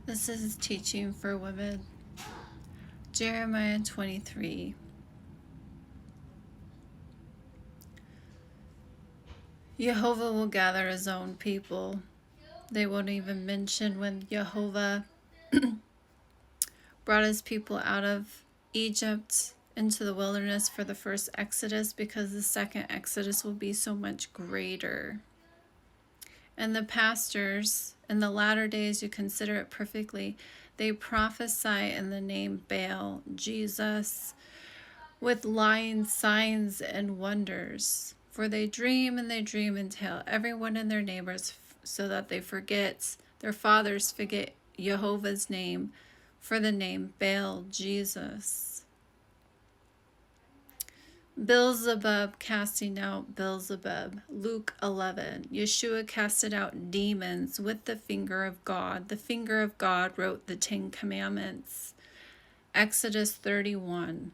This is teaching for women. Jeremiah 23. Jehovah will gather his own people. They won't even mention when Jehovah brought his people out of Egypt into the wilderness for the first Exodus, because the second Exodus will be so much greater. And the pastors in the latter days, you consider it perfectly, they prophesy in the name Baal, Jesus, with lying signs and wonders. For they dream and tell everyone and their neighbors, so that they forget, their fathers forget Jehovah's name, for the name Baal, Jesus. Beelzebub casting out Beelzebub. Luke 11. Yeshua casted out demons with the finger of God. The finger of God wrote the 10 Commandments. Exodus 31.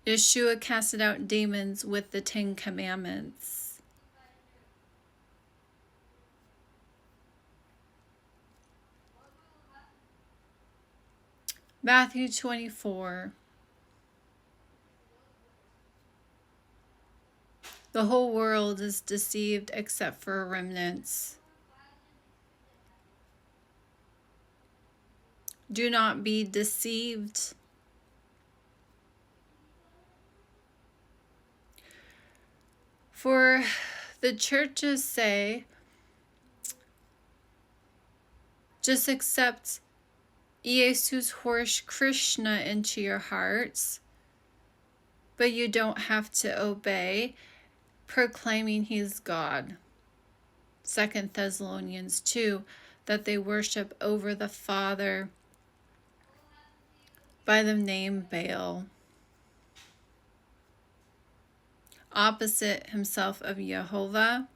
Yeshua casted out demons with the 10 Commandments. Matthew 24. The whole world is deceived except for remnants. Do not be deceived. For the churches say, just accept Jesus Horsh Krishna into your hearts, but you don't have to obey, proclaiming he's God. 2 Thessalonians 2, that they worship over the Father by the name Baal, opposite himself of Jehovah.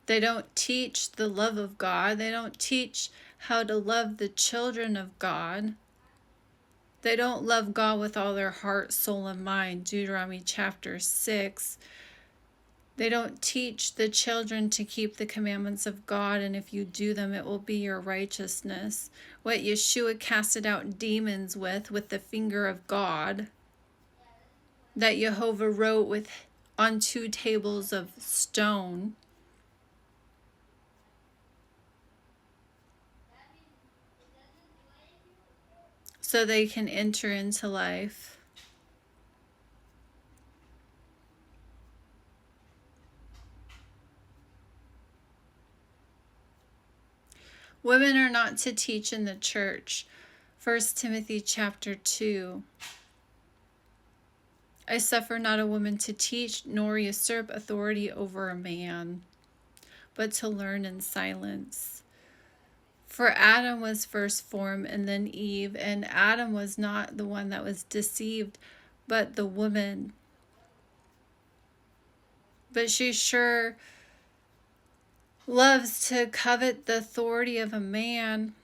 They don't teach the love of God. They don't teach how to love the children of God. They don't love God with all their heart, soul, and mind. Deuteronomy chapter 6. They don't teach the children to keep the commandments of God, and if you do them, it will be your righteousness. What Yeshua casted out demons with the finger of God, that Jehovah wrote on 2 tables of stone, so they can enter into life. Women are not to teach in the church. 1 Timothy chapter 2. I suffer not a woman to teach, nor usurp authority over a man, but to learn in silence. For Adam was first formed, and then Eve, and Adam was not the one that was deceived, but the woman. But she sure loves to covet the authority of a man.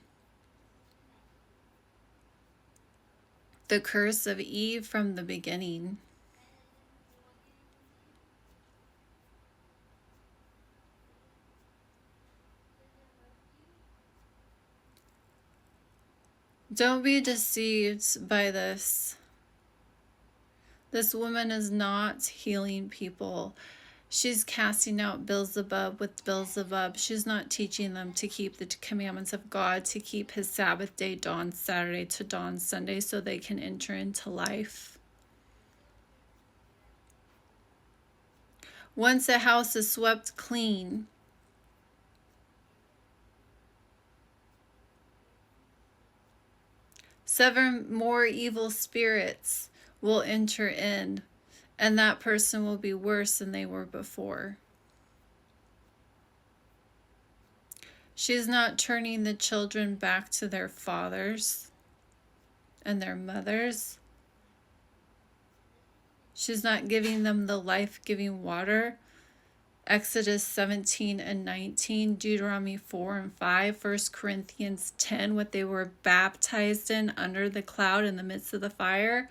The curse of Eve from the beginning. Don't be deceived by this. This woman is not healing people. She's casting out Beelzebub with Beelzebub. She's not teaching them to keep the commandments of God, to keep his Sabbath day, dawn Saturday to dawn Sunday, so they can enter into life. Once a house is swept clean, seven more evil spirits will enter in, and that person will be worse than they were before. She's not turning the children back to their fathers and their mothers. She's not giving them the life-giving water. Exodus 17 and 19, Deuteronomy 4 and 5, 1 Corinthians 10, what they were baptized in under the cloud in the midst of the fire.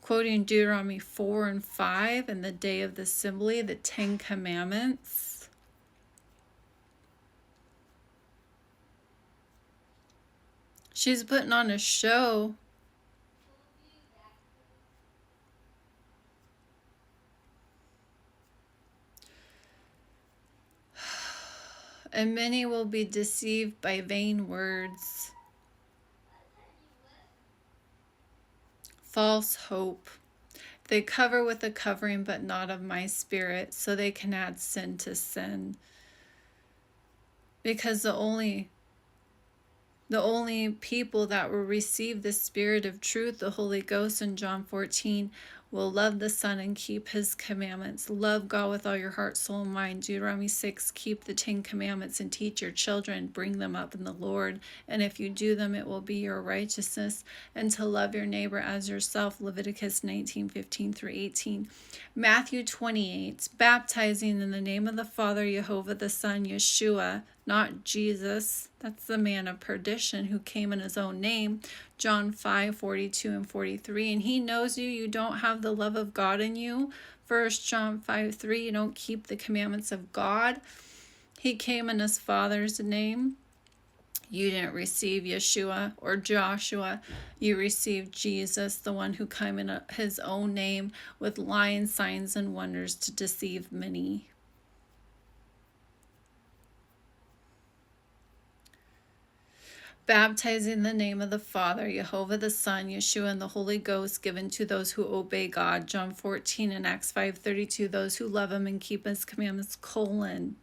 quoting Deuteronomy 4 and 5 and the day of the assembly, the 10 commandments. She's putting on a show. And many will be deceived by vain words, false hope. They cover with a covering, but not of my spirit, so they can add sin to sin. Because the only people that will receive the Spirit of truth, the Holy Ghost in John 14, will love the Son and keep his commandments. Love God with all your heart, soul, and mind. Deuteronomy 6, keep the 10 commandments and teach your children. Bring them up in the Lord. And if you do them, it will be your righteousness. And to love your neighbor as yourself. Leviticus 19, 15 through 18. Matthew 28, baptizing in the name of the Father, Jehovah the Son, Yeshua, not Jesus. That's the man of perdition who came in his own name. John 5, 42 and 43. And he knows you don't have the love of God in you. 1 John 5, 3, you don't keep the commandments of God. He came in his Father's name. You didn't receive Yeshua or Joshua. You received Jesus, the one who came in his own name with lying signs and wonders to deceive many. Baptizing in the name of the Father, Jehovah the Son, Yeshua, and the Holy Ghost, given to those who obey God. John 14 and Acts 5:32, those who love him and keep his commandments, colon.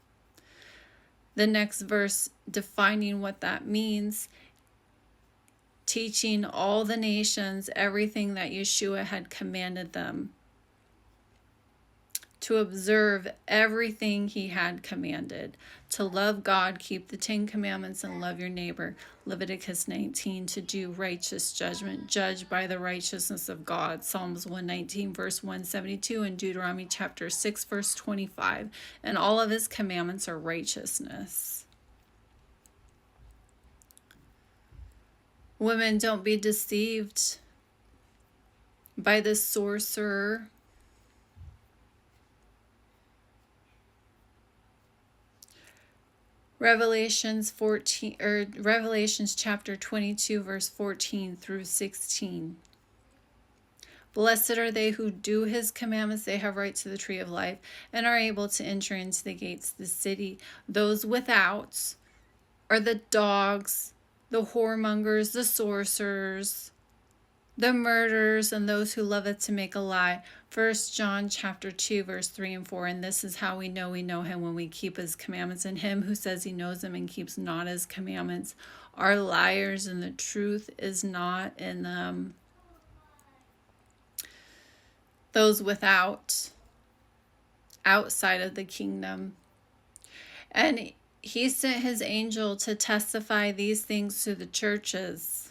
The next verse defining what that means, teaching all the nations everything that Yeshua had commanded them, to observe everything he had commanded, to love God, keep the 10 commandments, and love your neighbor. Leviticus 19, to do righteous judgment, judged by the righteousness of God. Psalms 119, verse 172, and Deuteronomy chapter 6, verse 25. And all of his commandments are righteousness. Women, don't be deceived by the sorcerer. Revelations chapter 22, verse 14 through 16. Blessed are they who do his commandments. They have right to the tree of life and are able to enter into the gates of the city. Those without are the dogs, the whoremongers, the sorcerers, the murderers, and those who love it to make a lie. 1 John chapter 2, verse 3 and 4. And this is how we know him, when we keep his commandments. And him who says he knows him and keeps not his commandments are liars, and the truth is not in them. Those outside of the kingdom. And he sent his angel to testify these things to the churches.